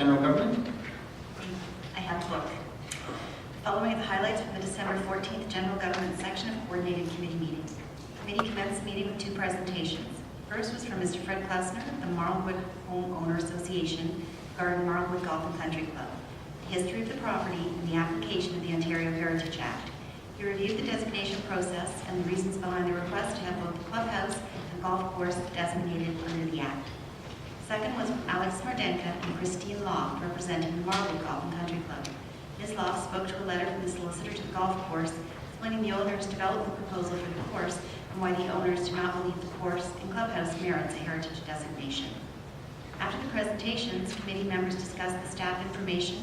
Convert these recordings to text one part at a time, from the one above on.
General Government. I have a book. Following the highlights from the December 14th General Government section of Coordinated Committee meeting. The committee commenced the meeting with two presentations. First was from Mr. Fred Klausner of the Marlwood Homeowner Association, regarding Marlwood Golf and Country Club, the history of the property, and the application of the Ontario Heritage Act. He reviewed the designation process and the reasons behind the request to have both the clubhouse and golf course designated under the Act. Second was Alex Mardenka and Christine Loft, representing the Marlwood Golf and Country Club. Ms. Loft spoke to a letter from the solicitor to the golf course, explaining the owner's development proposal for the course and why the owners do not believe the course and clubhouse merits a heritage designation. After the presentations, committee members discussed the staff information,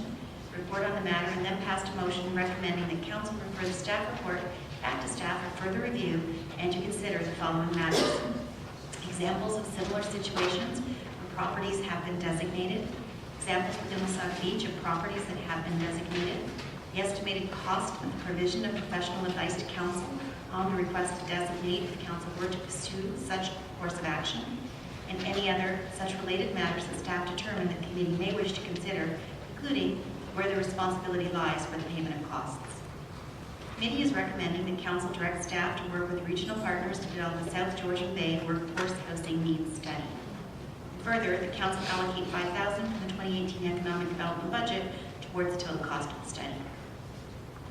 report on the matter, and then passed a motion recommending that council refer the staff report back to staff for further review and to consider the following matters. Examples of similar situations where properties have been designated, examples within Wasaga Beach of properties that have been designated, the estimated cost of the provision of professional advice to council on the request to designate if the council were to pursue such course of action, and any other such related matters that staff determine the committee may wish to consider, including where the responsibility lies for the payment of costs. The committee is recommending that council direct staff to work with regional partners to develop a South Georgian Bay workforce housing needs study. Further, the council allocate $5,000 from the 2018 economic development budget towards the total cost of the study.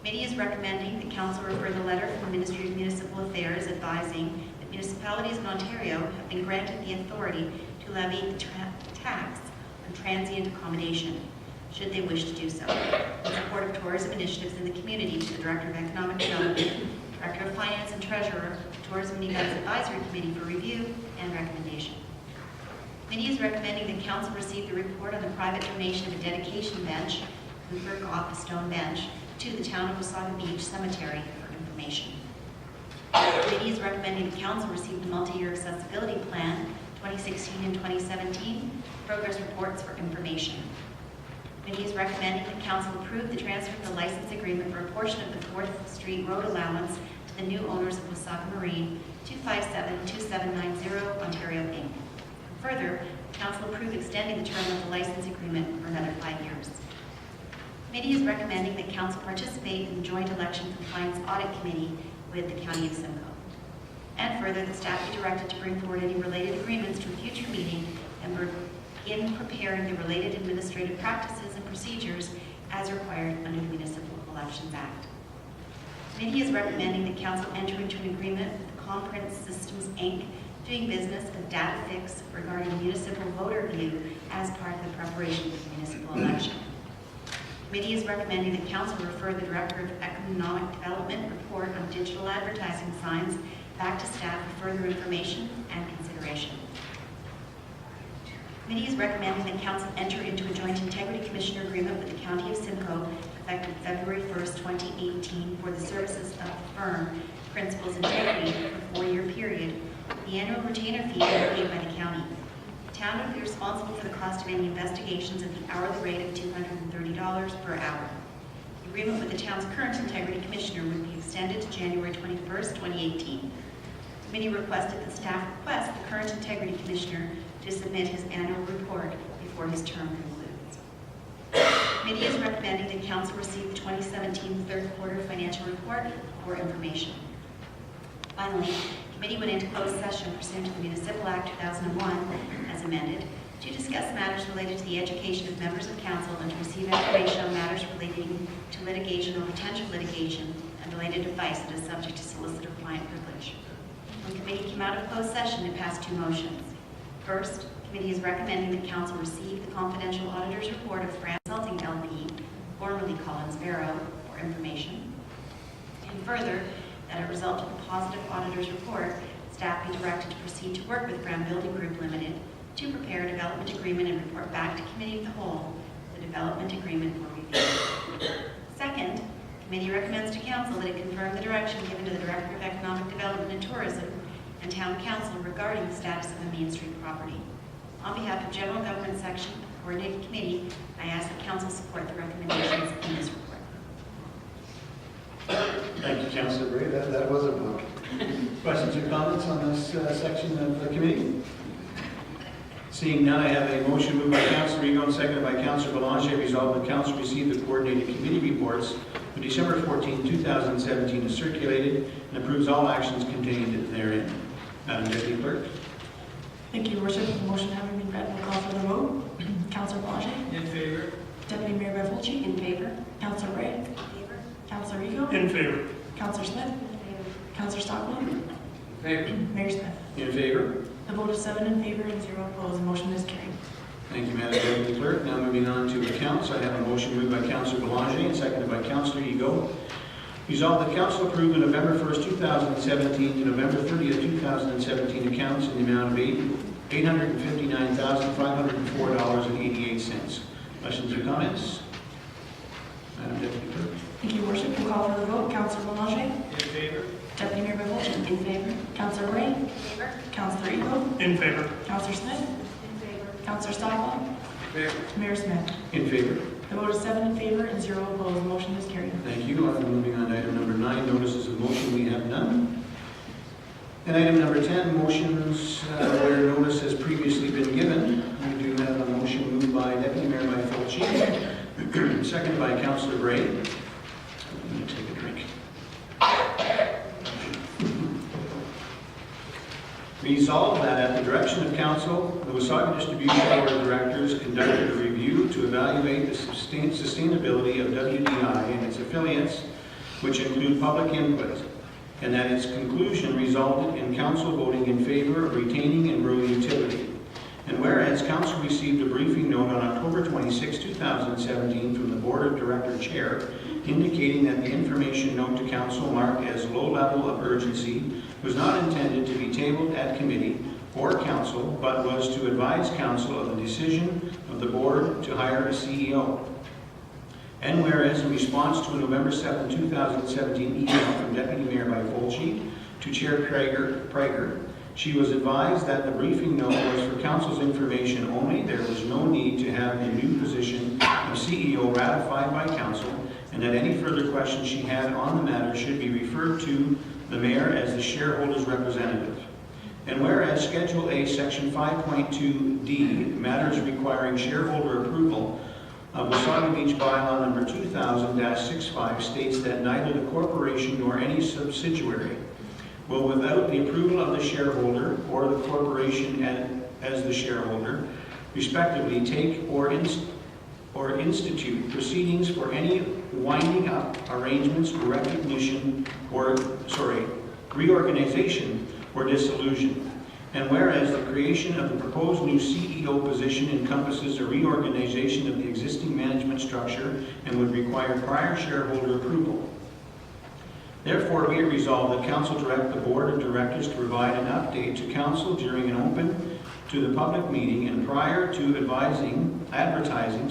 The committee is recommending that council refer the letter from the Ministry of Municipal Affairs advising that municipalities in Ontario have been granted the authority to levy the tax on transient accommodation, should they wish to do so, in support of tourism initiatives in the community, to the Director of Economic Development, Director of Finance and Treasurer, Tourism and Events Advisory Committee for review and recommendation. The committee is recommending that council receive the report on the private donation of a dedication bench, Cooper Goff Stone Bench, to the town of Wasaga Beach Cemetery for information. The committee is recommending that council receive the multi-year accessibility plan 2016 and 2017 progress reports for information. The committee is recommending that council approve the transfer of the license agreement for a portion of the 4th Street road allowance to the new owners of Wasaga Marine, 2572790 Ontario Inc. Further, council approve extending the term of the license agreement for another 5 years. The committee is recommending that council participate in the joint election compliance audit committee with the County of Simcoe. And further, that staff be directed to bring forward any related agreements to a future meeting and begin preparing the related administrative practices and procedures as required under the Municipal Elections Act. The committee is recommending that council enter into an agreement with the Comprint Systems Inc., doing business as DataFix regarding municipal voter view as part of the preparation of the municipal election. The committee is recommending that council refer the Director of Economic Development report on digital advertising signs back to staff for further information and consideration. The committee is recommending that council enter into a joint integrity commissioner agreement with the County of Simcoe effective February 1st, 2018 for the services of the firm Principals Integrity for a 4-year period. The annual retainer fee is paid by the county. The town would be responsible for the cost of any investigations at the hourly rate of $230 per hour. The agreement with the town's current integrity commissioner would be extended to January 21st, 2018. The committee requested that staff request the current integrity commissioner to submit his annual report before his term concludes. The committee is recommending that council receive the 2017 third quarter financial report for information. Finally, the committee went into closed session pursuant to the Municipal Act 2001 as amended to discuss matters related to the education of members of council and to receive information on matters relating to litigation or potential litigation and related advice that is subject to solicitor-client privilege. The committee came out of closed session to pass two motions. First, the committee is recommending that council receive the confidential auditor's report of France Consulting LP, formerly Collins Barrow, for information. And further, that as a result of the positive auditor's report, staff be directed to proceed to work with Brown Building Group Limited to prepare a development agreement and report back to Committee of the Whole the development agreement for review. Second, the committee recommends to council that it confirm the direction given to the Director of Economic Development and Tourism and Town Council regarding the status of the Main Street property. On behalf of General Government Section Coordinated Committee, I ask that council support the recommendations in this report. Thank you, Councillor Bray. That was a book. Questions or comments on this section of the committee? Seeing none, I have a motion moved by Councilor Ego and seconded by Councilor Belanger. Resolved that Council receive the coordinated committee reports for December 14, 2017 as circulated and approves all actions contained therein. Madam Deputy Clerk. Thank you, Your Worship. The motion having been read, we'll call for the vote. Councillor Belanger. In favor. Deputy Mayor Revolchi. In favor? Councillor Ray. In favor? Councillor Ego. In favor. Councillor Smith. Councillor Stockwell. In favor. Mayor Smith. In favor. The vote is 7 in favor and 0 opposed. The motion is carried. Thank you, Madam Deputy Clerk. Now moving on to accounts. I have a motion moved by Councilor Belanger and seconded by Councilor Ego. Resolved that Council approve the November 1st, 2017 to November 30th, 2017 accounts in the amount of $859,504.88. Questions or comments? Madam Deputy Clerk. Thank you, Your Worship. We'll call for the vote. Councillor Belanger. In favor. Deputy Mayor Revolchi. In favor? Councillor Ray. In favor? Councillor Ego. In favor. Councillor Smith. In favor? Councillor Stockwell. In favor. Mayor Smith. In favor. The vote is 7 in favor and 0 opposed. The motion is carried. Thank you. Moving on to item number 9, notices of motion, we have none. And item number 10, motions where notice has previously been given. We do have a motion moved by Deputy Mayor Fulci, seconded by Councilor Gray. Let me take a drink. Resolved that at the direction of Council, the Wasaga Distribution Board of Directors conducted a review to evaluate the sustainability of WDI and its affiliates, which include public input, and that its conclusion resulted in Council voting in favor of retaining Enbro Utility. And whereas Council received a briefing note on October 26, 2017 from the Board of Director Chair indicating that the information note to Council marked as low level of urgency was not intended to be tabled at committee or Council, but was to advise Council of the decision of the Board to hire a CEO. And whereas in response to a November 7, 2017 email from Deputy Mayor Fulci to Chair Prager, she was advised that the briefing note was for Council's information only. There was no need to have the new position of CEO ratified by Council, and that any further questions she had on the matter should be referred to the Mayor as the shareholder's representative. And whereas Schedule A, Section 5.2D, matters requiring shareholder approval of Wasaga Beach Bylaw number 2000-65 states that neither the corporation nor any subsidiary will, without the approval of the shareholder or the corporation as the shareholder, respectively, take or institute proceedings for any winding up arrangements, reorganization or dissolution. And whereas the creation of the proposed new CEO position encompasses a reorganization of the existing management structure and would require prior shareholder approval. Therefore, be it resolved that Council direct the Board of Directors to provide an update to Council during an open to the public meeting and prior to advertising,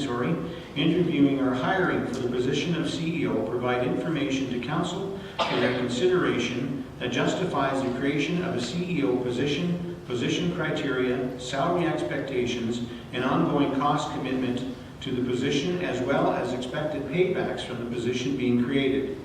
interviewing or hiring for the position of CEO, provide information to Council for their consideration that justifies the creation of a CEO position criteria, salary expectations, and ongoing cost commitment to the position, as well as expected paybacks from the position being created.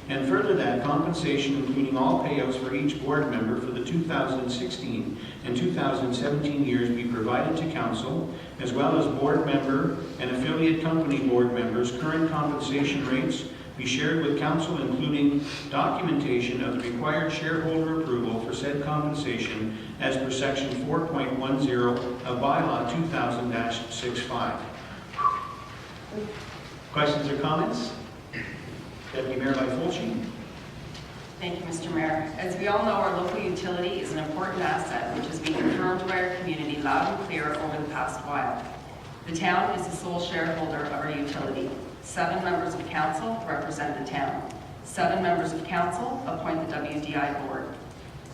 And further, that compensation, including all payouts for each board member for the 2016 and 2017 years, be provided to Council, as well as board member and affiliate company board members' current compensation rates be shared with Council, including documentation of the required shareholder approval for said compensation as per Section 4.10 of Bylaw 2000-65. Questions or comments? Deputy Mayor Fulci. Thank you, Mr. Mayor. As we all know, our local utility is an important asset which has been confirmed by our community loud and clear over the past while. The town is the sole shareholder of our utility. 7 members of Council represent the town. 7 members of Council appoint the WDI board.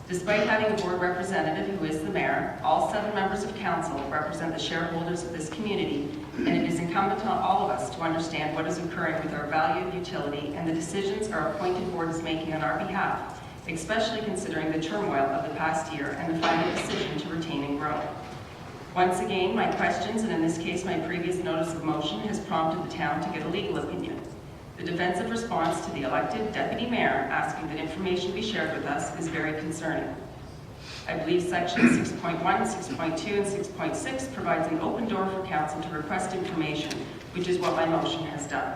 Despite having a board representative who is the mayor, all 7 members of Council represent the shareholders of this community, and it is incumbent on all of us to understand what is occurring with our valued utility and the decisions our appointed board is making on our behalf, especially considering the turmoil of the past year and the final decision to retain and grow. Once again, my questions, and in this case my previous notice of motion, has prompted the town to get a legal opinion. The defensive response to the elected deputy mayor asking that information be shared with us is very concerning. I believe section 6.1, 6.2, and 6.6 provides an open door for council to request information, which is what my motion has done.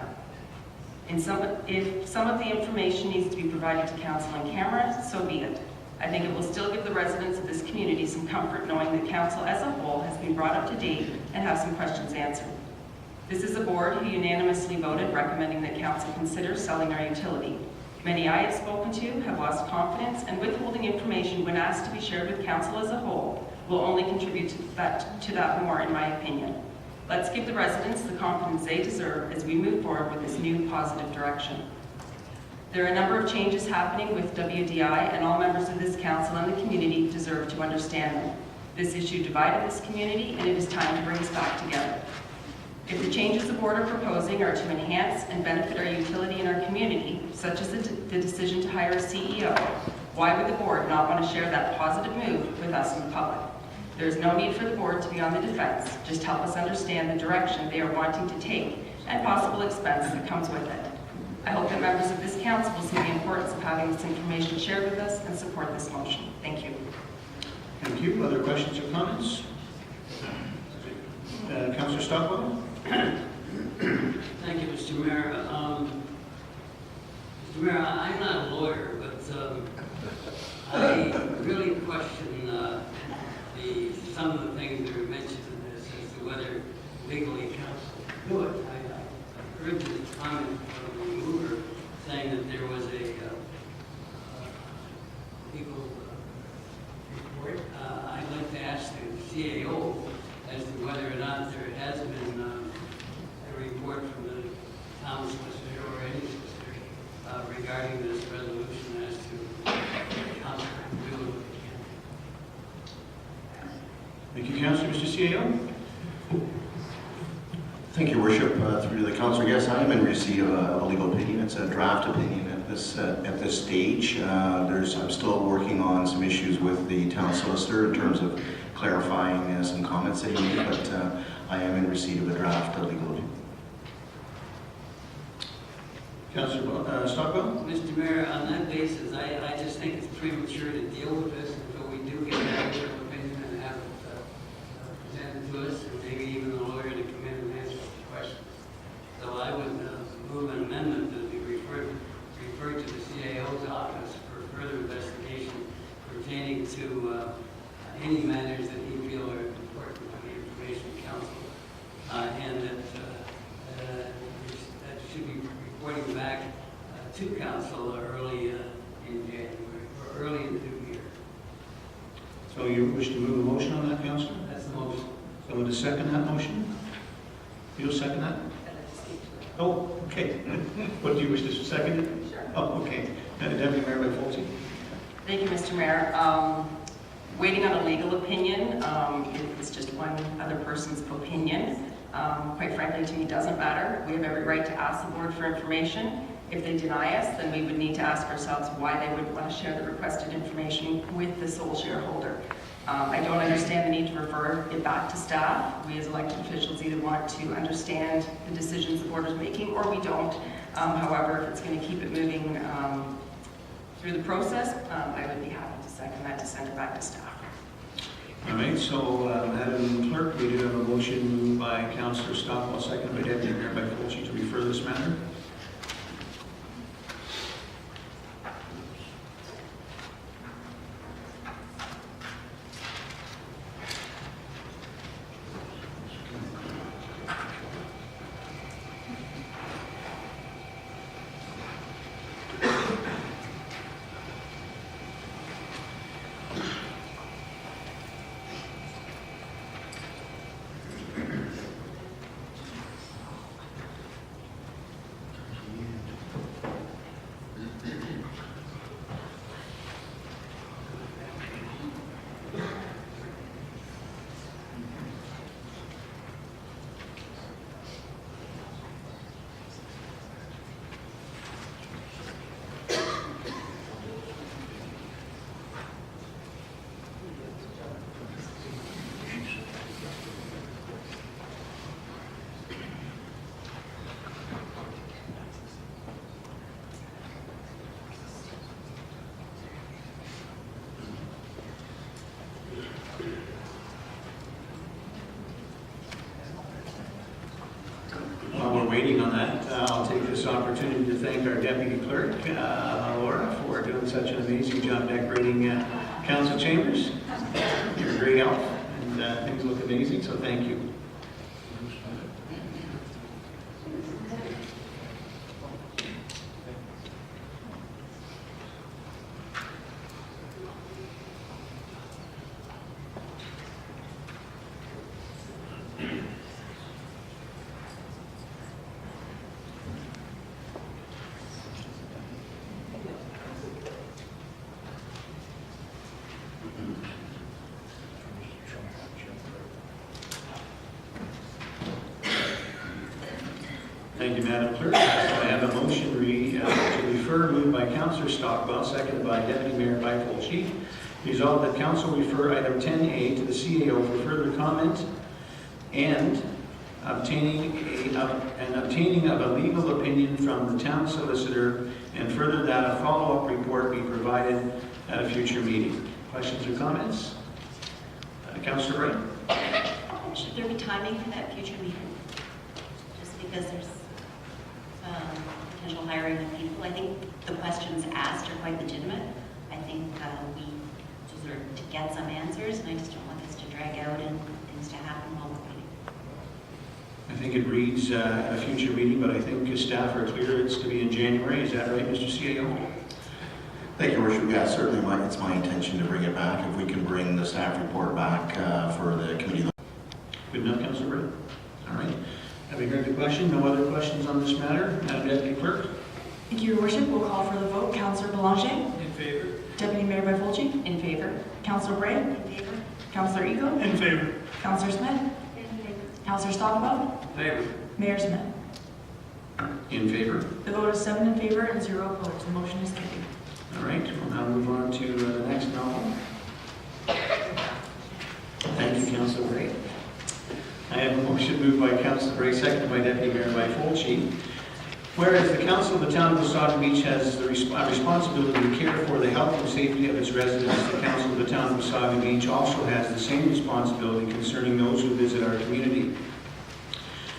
If some of the information needs to be provided to council on camera, so be it. I think it will still give the residents of this community some comfort knowing that council as a whole has been brought up to date and have some questions answered. This is a board who unanimously voted recommending that council consider selling our utility. Many I have spoken to have lost confidence, and withholding information when asked to be shared with council as a whole will only contribute to that more, in my opinion. Let's give the residents the confidence they deserve as we move forward with this new positive direction. There are a number of changes happening with WDI, and all members of this council and the community deserve to understand them. This issue divided this community, and it is time to bring us back together. If the changes the board are proposing are to enhance and benefit our utility and our community, such as the decision to hire a CEO, why would the board not want to share that positive move with us in the public? There is no need for the board to be on the defense. Just help us understand the direction they are wanting to take and possible expense that comes with it. I hope that members of this council will see the importance of having this information shared with us and support this motion. Thank you. Thank you. Other questions or comments? Councillor Stockwell? Thank you, Mr. Mayor. Mr. Mayor, I'm not a lawyer, but I really question some of the things that are mentioned in this as to whether legally counsel can do it. I heard the comment from the mover saying that there was a legal report. I'd like to ask the CAO as to whether or not there has been a report from the town solicitor or any solicitor regarding this resolution as to council can do it. Thank you, Councillor. Mr. CAO? Thank you, Worship. Through the councillor, yes, I am in receipt of a legal opinion. It's a draft opinion at this stage. I'm still working on some issues with the town solicitor in terms of clarifying some comments that he made, but I am in receipt of a draft legal opinion. Councillor Stockwell? Mr. Mayor, on that basis, I just think it's premature to deal with this until we do get that legal opinion and have it presented to us, and maybe even the lawyer to come in and answer the questions. So I would move an amendment that be referred to the CAO's office for further investigation pertaining to any matters that he feels are important to the Information Council, and that should be reporting back to council early in January, or early in the new year. So you wish to move a motion on that, Councillor? That's the motion. Someone to second that motion? You'll second that? Oh, okay. What do you wish to second it? Sure. Oh, okay. Deputy Mayor by Folsey. Thank you, Mr. Mayor. Waiting on a legal opinion, it's just one other person's opinion. Quite frankly, to me, it doesn't matter. We have every right to ask the board for information. If they deny us, then we would need to ask ourselves why they would want to share the requested information with the sole shareholder. I don't understand the need to refer it back to staff. We as elected officials either want to understand the decisions the board is making or we don't. However, if it's going to keep it moving through the process, I would be happy to second that, to send it back to staff. All right, so Madam Clerk, we do have a motion moved by Councillor Stockwell, seconded by Deputy Mayor by Folsey to refer this matter. we're waiting on that, I'll take this opportunity to thank our deputy clerk, Laura, for doing such an amazing job decorating council chambers. You're a great help, and things look amazing, so thank you. Thank you, Madam Clerk. So I have a motion to refer, moved by Councillor Stockwell, seconded by Deputy Mayor Byfull-Chief. Resolved that Council refer item 10A to the CAO for further comment and obtaining of a legal opinion from the town solicitor, and further that a follow-up report be provided at a future meeting. Questions or comments? Councillor Wright? Should there be timing for that future meeting? Just because there's potential hiring of people. I think the questions asked are quite legitimate. I think we deserve to get some answers, and I just don't want this to drag out and things to happen while we're waiting. I think it reads a future meeting, but I think staff are clear it's to be in January. Is that right, Mr. CAO? Thank you, Worship. Yeah, certainly it's my intention to bring it back. If we can bring the staff report back for the committee. Good enough, Councillor Wright? All right. Having heard the question, no other questions on this matter? Madam Deputy Clerk? Thank you, Your Worship. We'll call for the vote. Councillor Belanger. In favor? Deputy Mayor Byfull-Chief. In favor? Councillor Bray. In favor? Councillor Ego. In favor. Councillor Smith. In favor. Councillor Stockwell. Favor. Mayor Smith. In favor? The vote is 7 in favor and 0 opposed. The motion is carried. All right, we'll now move on to the next novel. Thank you, Councillor Bray. I have a motion moved by Councillor Bray, seconded by Deputy Mayor Byfull-Chief. Whereas the Council of the Town of Wasaga Beach has the responsibility to care for the health and safety of its residents, the Council of the Town of Wasaga Beach also has the same responsibility concerning those who visit our community.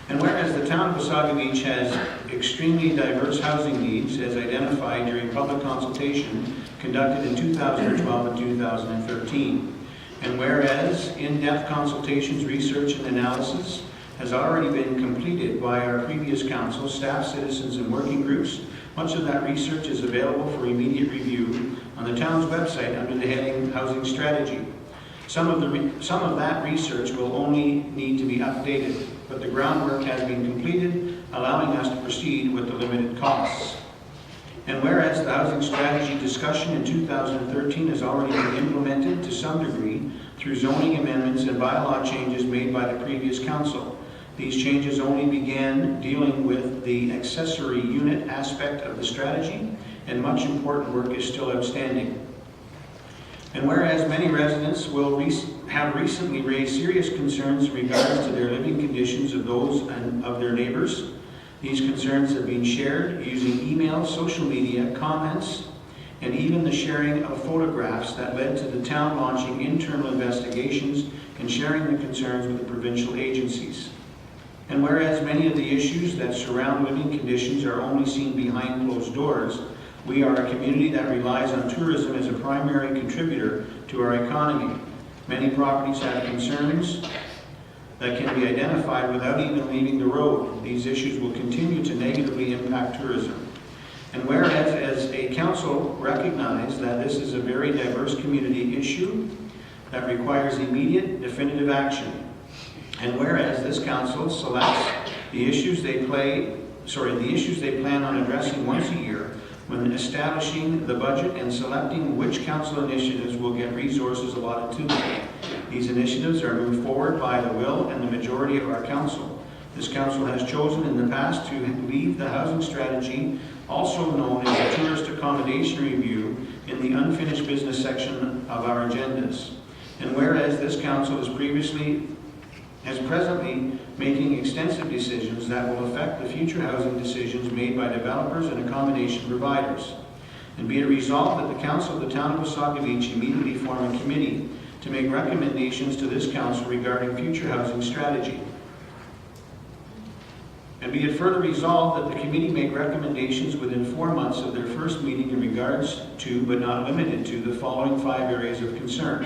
And whereas the Town of Wasaga Beach has extremely diverse housing needs as identified during public consultation conducted in 2012 and 2013. And whereas in-depth consultations, research, and analysis has already been completed by our previous council, staff, citizens, and working groups, much of that research is available for immediate review on the town's website under the heading Housing Strategy. Some of that research will only need to be updated, but the groundwork has been completed, allowing us to proceed with the limited costs. And whereas the housing strategy discussion in 2013 has already been implemented to some degree through zoning amendments and bylaw changes made by the previous council. These changes only began dealing with the accessory unit aspect of the strategy, and much important work is still outstanding. And whereas many residents have recently raised serious concerns in regards to their living conditions of those and of their neighbors, these concerns have been shared using email, social media, comments, and even the sharing of photographs that led to the town launching internal investigations and sharing the concerns with the provincial agencies. And whereas many of the issues that surround living conditions are only seen behind closed doors, we are a community that relies on tourism as a primary contributor to our economy. Many properties have concerns that can be identified without even leaving the road. These issues will continue to negatively impact tourism. And whereas as a council recognize that this is a very diverse community issue that requires immediate definitive action, and whereas this council selects the issues they plan on addressing once a year when establishing the budget and selecting which council initiatives will get resources allotted to them. These initiatives are moved forward by the will and the majority of our council. This council has chosen in the past to leave the housing strategy, also known as the tourist accommodation review, in the unfinished business section of our agendas. And whereas this council is presently making extensive decisions that will affect the future housing decisions made by developers and accommodation providers. And be it resolved that the Council of the Town of Wasaga Beach immediately form a committee to make recommendations to this council regarding future housing strategy. And be it further resolved that the committee make recommendations within 4 months of their first meeting in regards to, but not limited to, the following 5 areas of concern.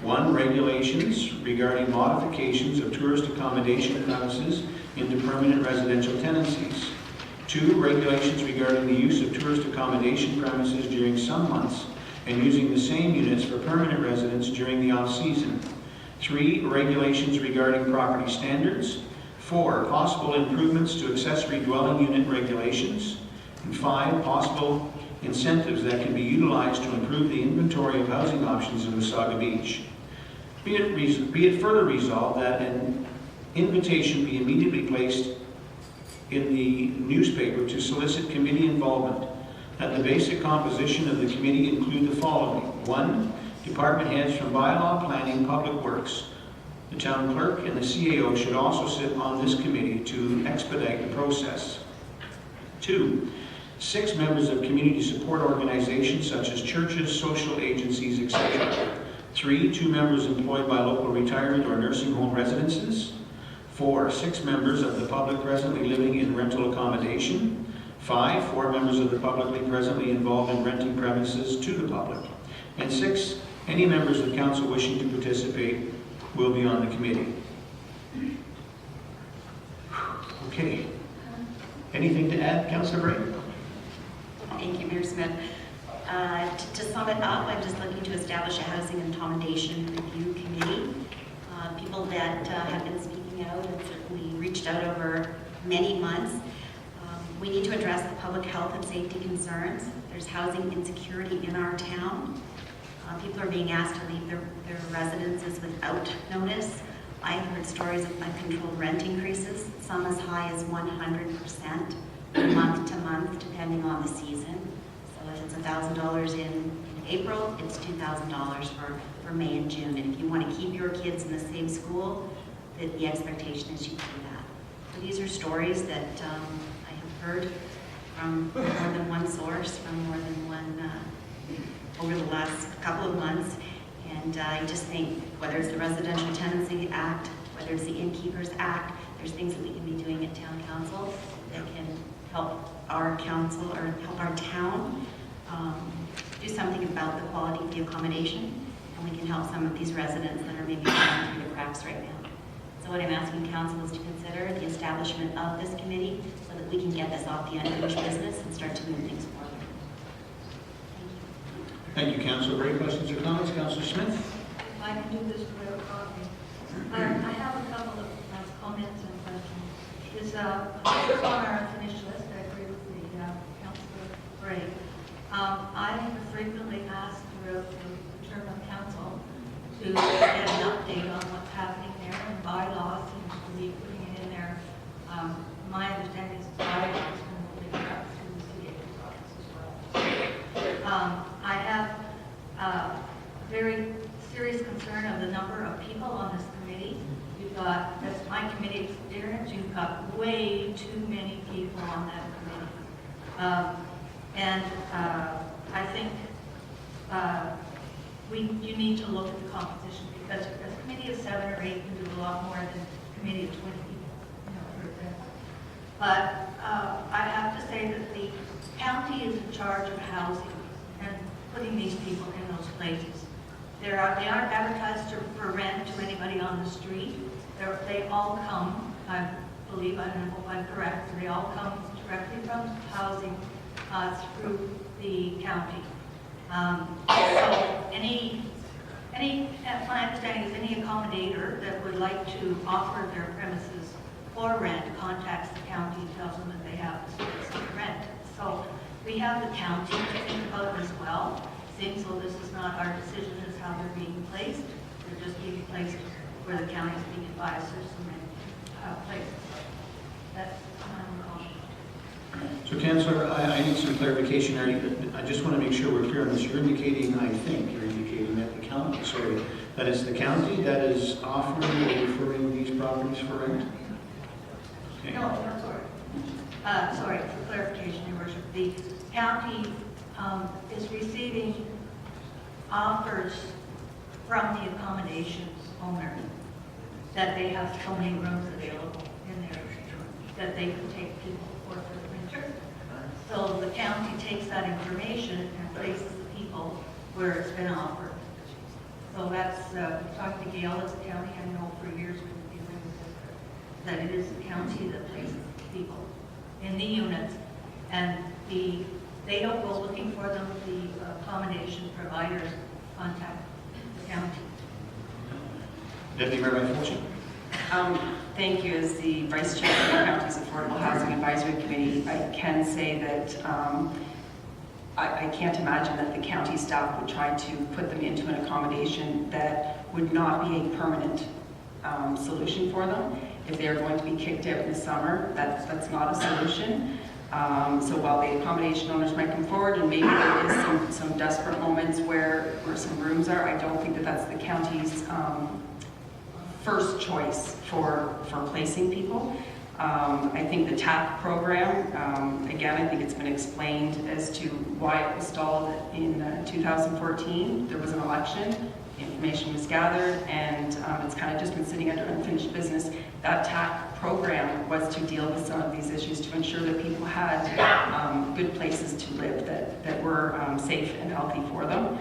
1, regulations regarding modifications of tourist accommodation premises into permanent residential tenancies. 2, regulations regarding the use of tourist accommodation premises during some months and using the same units for permanent residents during the off-season. 3, regulations regarding property standards. 4, possible improvements to accessory dwelling unit regulations. And 5, possible incentives that can be utilized to improve the inventory of housing options in Wasaga Beach. Be it further resolved that an invitation be immediately placed in the newspaper to solicit committee involvement. That the basic composition of the committee include the following. 1, department heads from bylaw, planning, public works. The town clerk and the CAO should also sit on this committee to expedite the process. 2, 6 members of community support organizations such as churches, social agencies, etc. 3, 2 members employed by local retirement or nursing home residences. 4, 6 members of the public presently living in rental accommodation. 5, 4 members of the public presently involved in renting premises to the public. And 6, any members of council wishing to participate will be on the committee. Okay. Anything to add, Councillor Bray? Thank you, Mayor Smith. To sum it up, I'm just looking to establish a housing and accommodation review committee. People that have been speaking out and certainly reached out over many months. We need to address the public health and safety concerns. There's housing insecurity in our town. People are being asked to leave their residences without notice. I've heard stories of uncontrolled rent increases, some as high as 100% month to month, depending on the season. So if it's $1,000 in April, it's $2,000 for May and June. And if you want to keep your kids in the same school, the expectation is you do that. So these are stories that I have heard from more than one source, from more than one over the last couple of months, and I just think whether it's the Residential Tenancy Act, whether it's the Innkeepers Act, there's things that we can be doing at Town Council that can help our council or help our town do something about the quality of the accommodation, and we can help some of these residents that are maybe falling through the cracks right now. So what I'm asking council is to consider the establishment of this committee so that we can get this off the unfinished business and start to move things forward. Thank you, Councillor Bray. Questions or comments? Councillor Smith? If I can do this without coughing. I have a couple of comments and questions. Is on our unfinished list, I agree with the Councillor Bray. I have frequently asked throughout the term of council to get an update on what's happening there, and bylaws seems to be putting it in there. My understanding is bylaws and moving it up through the CA's office as well. I have a very serious concern of the number of people on this committee. You've got, that's my committee experience, you've got way too many people on that committee. I think you need to look at the composition, because a committee of 7 or 8 can do a lot more than a committee of 20 people, for example. But I have to say that the county is in charge of housing and putting these people in those places. They aren't advertised for rent to anybody on the street. They all come, I believe, I don't know if I'm correct, they all come directly from housing through the county. So my understanding is any accommodator that would like to offer their premises for rent contacts the county and tells them that they have the space to rent. So we have the county to think about as well. Seems though this is not our decision as how they're being placed. They're just being placed where the county is being advised there's some places. That's my comment. So, Councillor, I need some clarification. I just want to make sure we're clear on this. You're indicating, I think, you're indicating that the county, that is the county that is offering or referring these properties for rent? Okay. No, sorry. Sorry, for clarification, Your Worship. The county is receiving offers from the accommodations owner that they have so many rooms available in their that they could take people for the winter. So the county takes that information and places the people where it's been offered. So that's, we talked to Gail at the county, I know for years we've been dealing with this, that it is the county that places people in the units, and they don't go looking for them, the accommodation providers contact the county. Deputy Mayor Mike Thank you. As the Vice Chair of the County's Affordable Housing Advisory Committee, I can say that I can't imagine that the county staff would try to put them into an accommodation that would not be a permanent solution for them. If they're going to be kicked out in the summer, that's not a solution. So while the accommodation owners might come forward and maybe there is some desperate moments where some rooms are, I don't think that that's the county's first choice for placing people. I think the TAP program, again, I think it's been explained as to why it was stalled in 2014. There was an election, information was gathered, and it's kind of just been sitting under unfinished business. That TAP program was to deal with some of these issues to ensure that people had good places to live that were safe and healthy for them.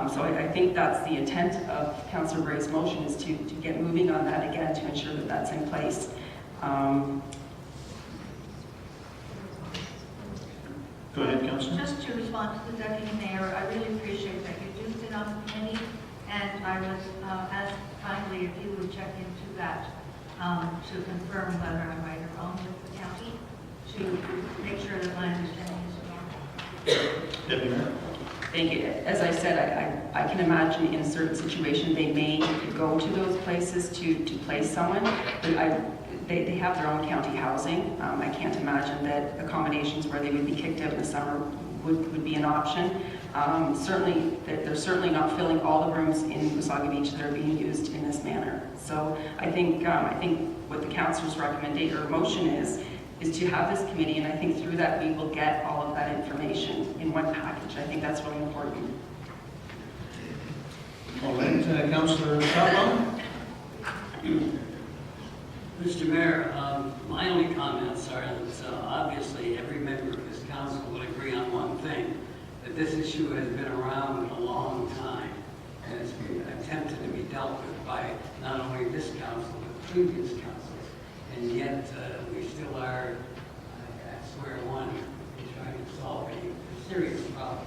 So I think that's the intent of Councillor Bray's motion, is to get moving on that again to ensure that that's in place. Go ahead, Councillor. Just to respond to the Deputy Mayor, I really appreciate that you do sit on the committee, and I was asked kindly if you would check into that to confirm whether I'm right or wrong with the county, to make sure that my understanding is wrong. Deputy Mayor. Thank you. As I said, I can imagine in a certain situation they may go to those places to place someone, but they have their own county housing. I can't imagine that accommodations where they would be kicked out in the summer would be an option. Certainly, they're certainly not filling all the rooms in Wasaga Beach that are being used in this manner. So I think what the councillor's recommendation or motion is to have this committee, and I think through that we will get all of that information in one package. I think that's really important. All right, Councillor Caplan. Mr. Mayor, my only comments are that obviously every member of this council would agree on one thing, that this issue has been around a long time, and it's been attempted to be dealt with by not only this council, but previous councils. And yet, we still are at square one in trying to solve a serious problem.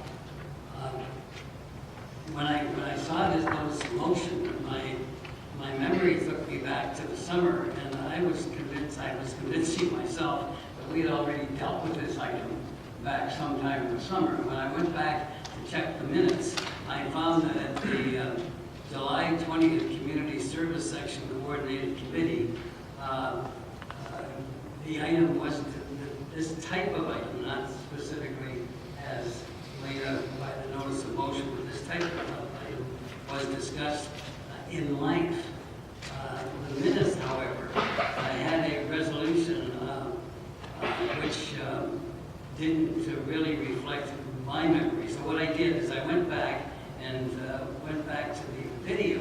When I saw this notice of motion, my memory took me back to the summer, and I was convincing myself that we had already dealt with this item back sometime in the summer. When I went back to check the minutes, I found that at the July 20th Community Service Section Coordinated Committee, the item was this type of item, not specifically as laid out by the notice of motion, but this type of item was discussed in length. The minutes, however, I had a resolution which didn't really reflect my memory. So what I did is I went back to the video,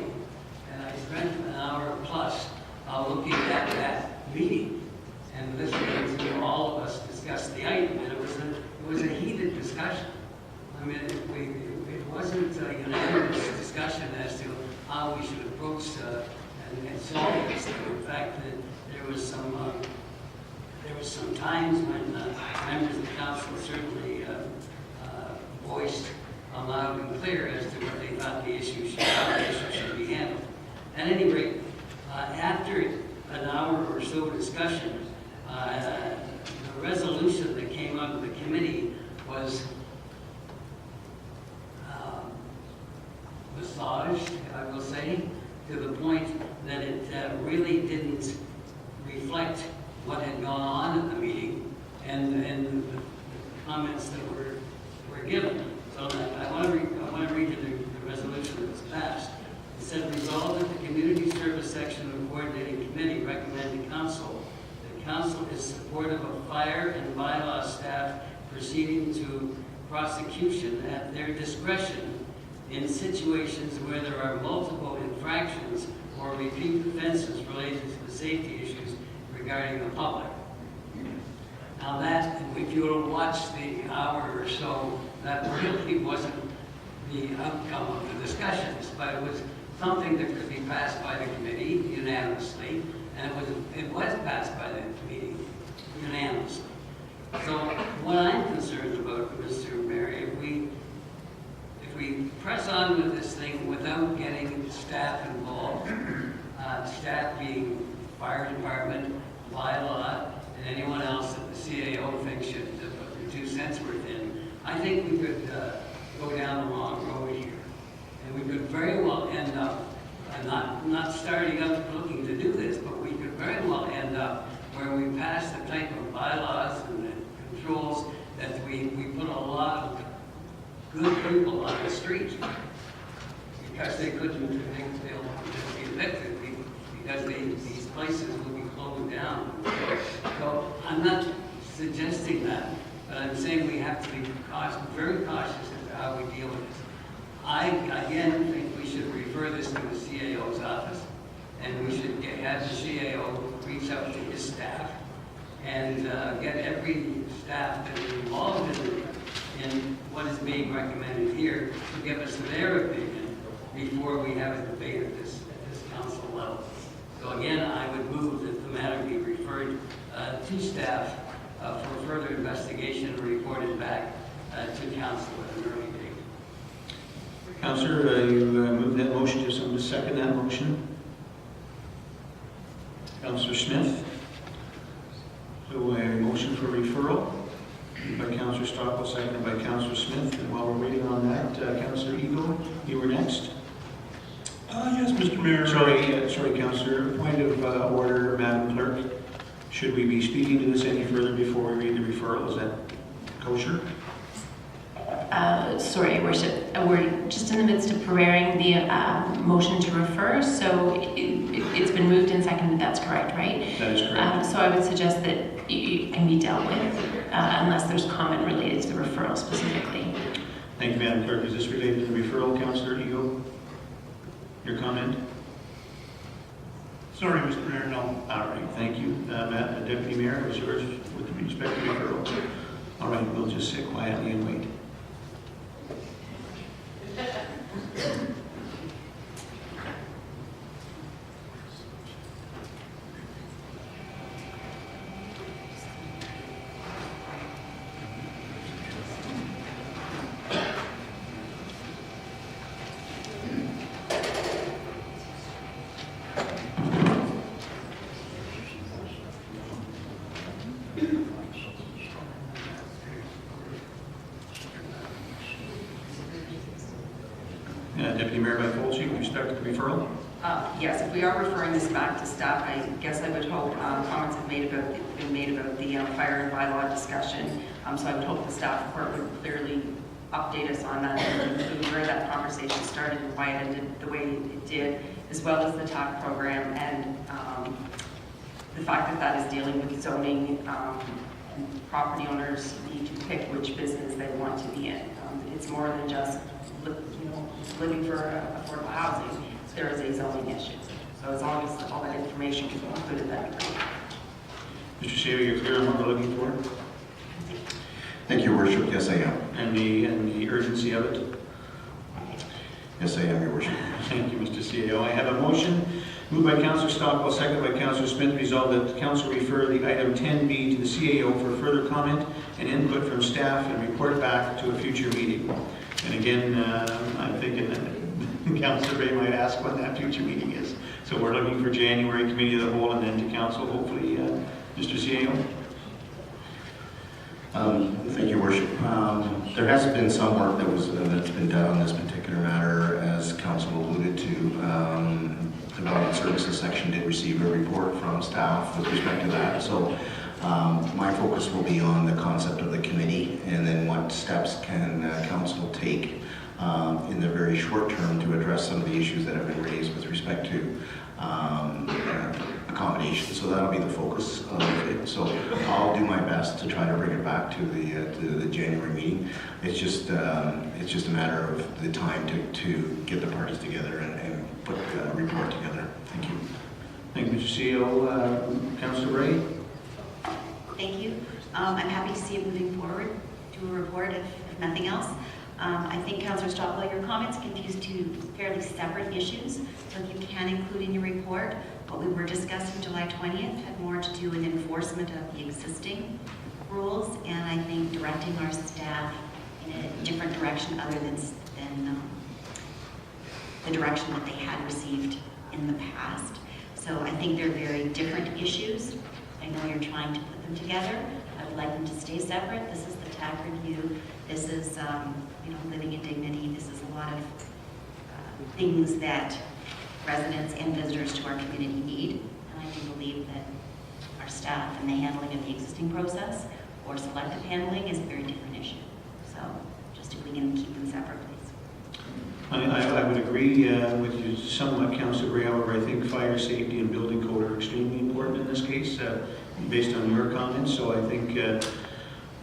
and I spent an hour plus looking at that meeting and listening to all of us discuss the item. And it was a heated discussion. I mean, it wasn't a unanimous discussion as to how we should approach and solve this. In fact, there was some times when members of the council certainly voiced loud and clear as to what they thought the issue should be handled. At any rate, after an hour or so discussion, the resolution that came out of the committee was massaged, I will say, to the point that it really didn't reflect what had gone on at the meeting and the comments that were given. So I want to read you the resolution that was passed. It said, resolved that the Community Service Section of the Coordinating Committee recommend to Council that Council is supportive of fire and bylaw staff proceeding to prosecution at their discretion in situations where there are multiple infractions or repeat offenses related to the safety issues regarding the public. Now that, if you will watch the hour or so, that really wasn't the outcome of the discussions, but it was something that could be passed by the committee unanimously, and it was passed by the committee unanimously. So what I'm concerned about, Mr. Mayor, if we press on with this thing without getting staff involved, staff being fire department, bylaw, and anyone else that the CAO thinks should put their 2 cents worth in, I think we could go down the wrong road here. And we could very well end up, not starting out looking to do this, but we could very well end up where we pass the type of bylaws and the controls that we put a lot of good people on the street because they couldn't, they'll just be evicted because these places will be closed down. So I'm not suggesting that, but I'm saying we have to be very cautious as to how we deal with this. I, again, think we should refer this to the CAO's office, and we should have the CAO reach out to his staff and get every staff that is involved in what is being recommended here to give us their opinion before we have a debate at this council level. So again, I would move that the matter be referred to staff for further investigation and reported back to council at an early date. Councillor, you moved that motion. Do someone to second that motion? Councillor Smith. So a motion for referral by Councillor Stockwell, seconded by Councillor Smith. And while we're waiting on that, Councillor Eagle, you were next. Yes, Mr. Mayor. Sorry, Councillor. Point of order, Madam Clerk. Should we be speaking to this any further before we read the referral? Is that kosher? Sorry, Your Worship. We're just in the midst of preparing the motion to refer, so it's been moved and seconded. That's correct, right? That is correct. So I would suggest that it can be dealt with unless there's comment related to the referral specifically. Thank you, Madam Clerk. Is this related to the referral, Councillor Eagle? Your comment? Sorry, Mr. Mayor, no. All right, thank you. Matt, Deputy Mayor, it was yours with respect to referral. All right, we'll just sit quietly and wait. Deputy Mayor By-Folsey, with respect to the referral? Yes, if we are referring this back to staff, I guess I would hope comments have been made about the fire and bylaw discussion. So I would hope the staff report would clearly update us on that and include where that conversation started and why it ended the way it did, as well as the TAC program and the fact that that is dealing with zoning. And property owners need to pick which business they want to be in. It's more than just living for affordable housing. There is a zoning issue. So as long as all that information is included, that'd be great. Mr. CEO, you're clear on what we're looking for? Thank you, Your Worship. Yes, I am. And the urgency of it? Yes, I am, Your Worship. Thank you, Mr. CEO. I have a motion moved by Councillor Stockwell, seconded by Councillor Smith, resolved that the Council refer the item 10B to the CAO for further comment and input from staff and report back to a future meeting. And again, I'm thinking that Councillor Ray might ask when that future meeting is. So we're looking for January Committee of the Whole and then to Council, hopefully, Mr. CAO. Thank you, Worship. There has been some work that's been done on this particular matter, as Council alluded to. Development Services Section did receive a report from staff with respect to that. So my focus will be on the concept of the committee and then what steps can Council take in the very short term to address some of the issues that have been raised with respect to accommodation. So that'll be the focus of it. So I'll do my best to try to bring it back to the January meeting. It's just a matter of the time to get the parties together and put a report together. Thank you. Thank you, Mr. CEO. Councillor Ray? Thank you. I'm happy to see it moving forward to a report if nothing else. I think Councillor Stockwell, your comments confused two fairly separate issues. So if you can include in your report what we were discussing July 20th had more to do with enforcement of the existing rules, and I think directing our staff in a different direction other than the direction that they had received in the past. So I think they're very different issues. I know you're trying to put them together. I would like them to stay separate. This is the TAC review. This is, living in dignity. This is a lot of things that residents and visitors to our community need. And I do believe that our staff and the handling of the existing process or selective handling is a very different issue. So just if we can keep them separate, please. I would agree with you somewhat, Councillor Gray. However, I think fire safety and building code are extremely important in this case, based on your comments. So I think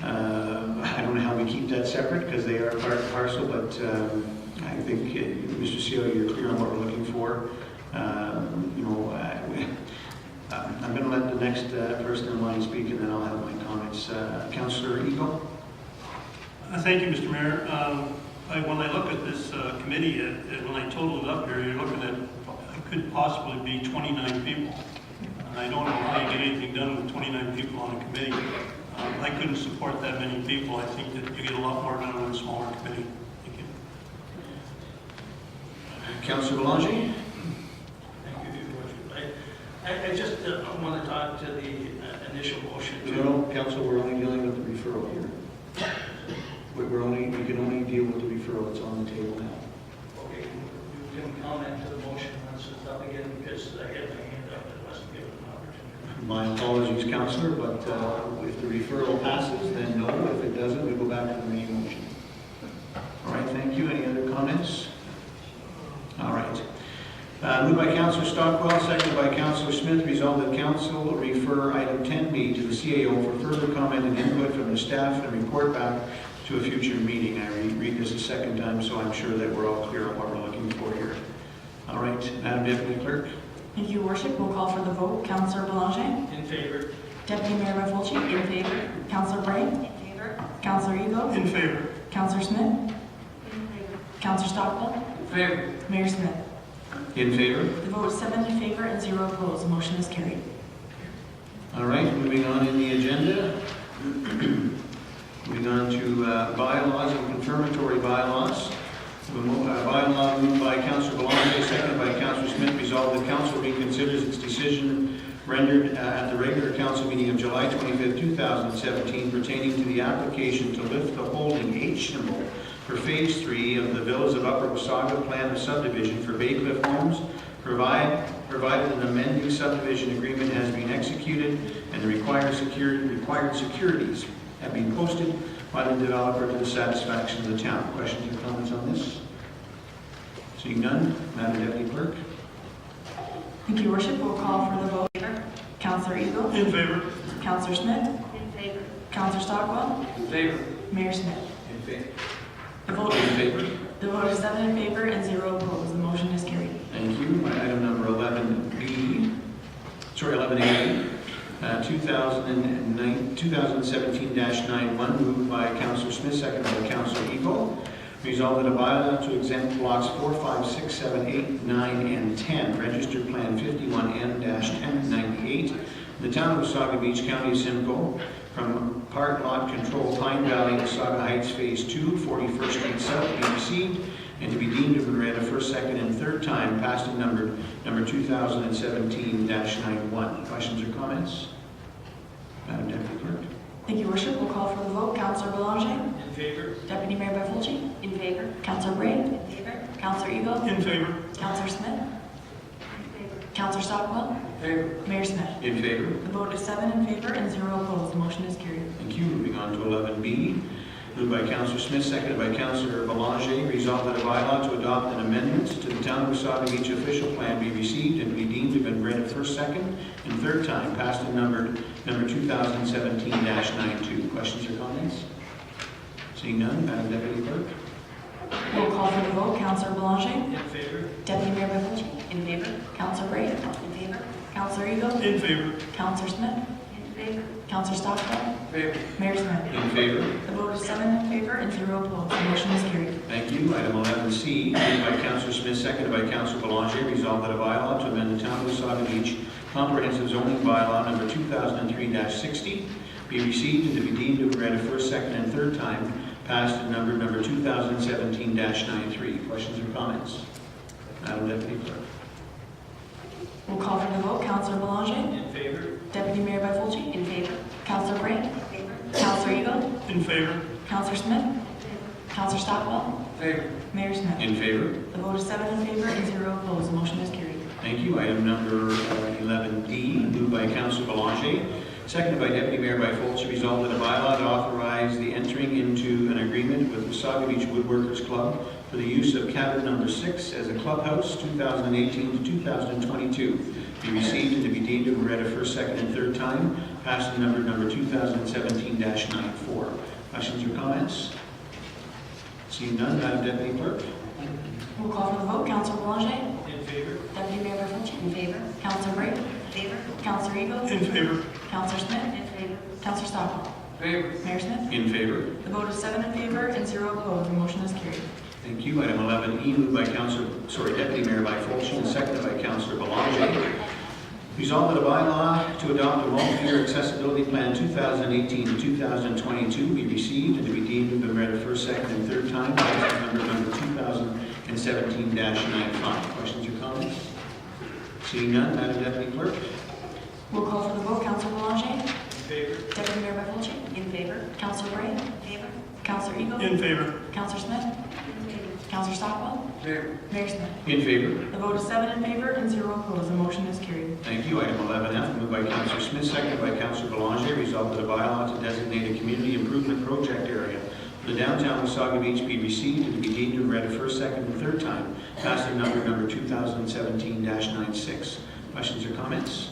I don't know how we keep that separate because they are part and parcel. But I think Mr. Seal, you're clear on what we're looking for. I'm going to let the next person in line speak, and then I'll have my comments. Councillor Eagle. Thank you, Mr. Mayor. When I look at this committee, when I total it up here, you're looking at, it could possibly be 29 people. And I don't know how you get anything done with 29 people on a committee. I couldn't support that many people. I think that you get a lot more done on a smaller committee. Thank you. Councillor Belanger. Thank you, Your Worship. I just want to talk to the initial motion. No, Council, we're only dealing with the referral here. We can only deal with the referral that's on the table now. Okay, you can comment to the motion once it's up again, because I had my hand up and wasn't given an opportunity. My apologies, Councillor, but if the referral passes, then no. If it doesn't, we go back to the main motion. All right, thank you. Any other comments? All right. Moved by Councillor Stockwell, seconded by Councillor Smith. Resolved that Council refer item 10B to the CAO for further comment and input from the staff and report back to a future meeting. I read this a second time, so I'm sure that we're all clear on what we're looking for here. All right, Madam Deputy Clerk. Thank you, Your Worship. We'll call for the vote. Councillor Belanger. In favor. Deputy Mayor Baffolchi. In favor? Councillor Bray. In favor? Councillor Eagle. In favor. Councillor Smith. In favor. Councillor Stockwell. In favor? Mayor Smith. In favor? The vote is 7 in favor and 0 opposed. The motion is carried. All right, moving on in the agenda. Moving on to bylaws and confirmatory bylaws. Bylaw moved by Councillor Belanger, seconded by Councillor Smith. Resolved that Council reconsiders its decision rendered at the regular Council meeting of July 25, 2017, pertaining to the application to lift the holding H symbol for Phase 3 of the Villas of Upper Wasaga Plan of Subdivision for Bay Cliff Homes, provided an amending subdivision agreement has been executed and the required securities have been posted by the developer to the satisfaction of the town. Questions or comments on this? Seeing none, Madam Deputy Clerk. Thank you, Your Worship. We'll call for the vote. Councillor Eagle. In favor. Councillor Smith. In favor. Councillor Stockwell. In favor? Mayor Smith. In favor. The vote is 7 in favor and 0 opposed. The motion is carried. Thank you. Item number 11A, 2017-91, moved by Councillor Smith, seconded by Councillor Eagle. Resolved that a bylaw to exempt blocks 4, 5, 6, 7, 8, 9, and 10, registered plan 51N-1098, the town of Wasaga Beach, County of Simcoe, from part lot control Pine Valley, Wasaga Heights, Phase 2, 41st Street South, be received and to be deemed to have been read a first, second, and third time, passed in number 2017-91. Questions or comments? Madam Deputy Clerk. Thank you, Your Worship. We'll call for the vote. Councillor Belanger. In favor. Deputy Mayor Baffolchi. In favor? Councillor Bray. In favor? Councillor Eagle. In favor. Councillor Smith. In favor. Councillor Stockwell. In favor? Mayor Smith. In favor? The vote is 7 in favor and 0 opposed. The motion is carried. Thank you. Moving on to 11B. Moved by Councillor Smith, seconded by Councillor Belanger. Resolved that a bylaw to adopt an amendment to the Town of Wasaga Beach official plan be received and be deemed to have been read a first, second, and third time, passed in number 2017-92. Questions or comments? Seeing none, Madam Deputy Clerk. We'll call for the vote. Councillor Belanger. In favor. Deputy Mayor Baffolchi. In favor? Councillor Bray. In favor? Councillor Eagle. In favor. Councillor Smith. In favor? Councillor Stockwell? Favor. Mayor Smith? In favor? The vote is 7 in favor and 0 opposed. The motion is carried. Thank you. Item 11C, moved by Councillor Smith, seconded by Councillor Belanger, resolved that a bylaw to amend the Town of Wasaga Beach Comprehensive Zoning Bylaw number 2003-60 be received and to be deemed to have read a first, second, and third time, passed and numbered number 2017-93. Questions or comments? Madam Deputy Clerk. We'll call for the vote. Councillor Belanger? In favor? Deputy Mayor Byfolchi? In favor? Councillor Bray? In favor? Councillor Eagle? In favor? Councillor Smith? Councillor Stockwell? Favor. Mayor Smith? In favor? The vote is 7 in favor and 0 opposed. The motion is carried. Thank you. Item number 11D, moved by Councillor Belanger, seconded by Deputy Mayor Byfolchi, resolved that a bylaw to authorize the entering into an agreement with Wasaga Beach Woodworkers Club for the use of cabin number 6 as a clubhouse 2018 to 2022 be received and to be deemed to have read a first, second, and third time, passed and numbered number 2017-94. Questions or comments? Seeing none, Madam Deputy Clerk. We'll call for the vote. Councillor Belanger? In favor? Deputy Mayor Byfolchi? In favor? Councillor Bray? In favor? Councillor Eagle? In favor? Councillor Smith? In favor? Councillor Stockwell? Favor. Mayor Smith? In favor? The vote is 7 in favor and 0 opposed. The motion is carried. Thank you. Item 11E, moved by Deputy Mayor Byfolchi, and seconded by Councillor Belanger. Resolved that a bylaw to adopt a multi-year accessibility plan 2018 to 2022 be received and to be deemed to have been read a first, second, and third time, passed number 2017-95. Questions or comments? Seeing none, Madam Deputy Clerk. We'll call for the vote. Councillor Belanger? In favor? Deputy Mayor Byfolchi? In favor? Councillor Bray? In favor? Councillor Eagle? In favor? Councillor Smith? In favor? Councillor Stockwell? Favor. Mayor Smith? In favor? The vote is 7 in favor and 0 opposed. The motion is carried. Thank you. Item 11F, moved by Councillor Smith, seconded by Councillor Belanger, resolved that a bylaw to designate a community improvement project area for the downtown Wasaga Beach be received and to be deemed to have read a first, second, and third time, passed in number 2017-96. Questions or comments?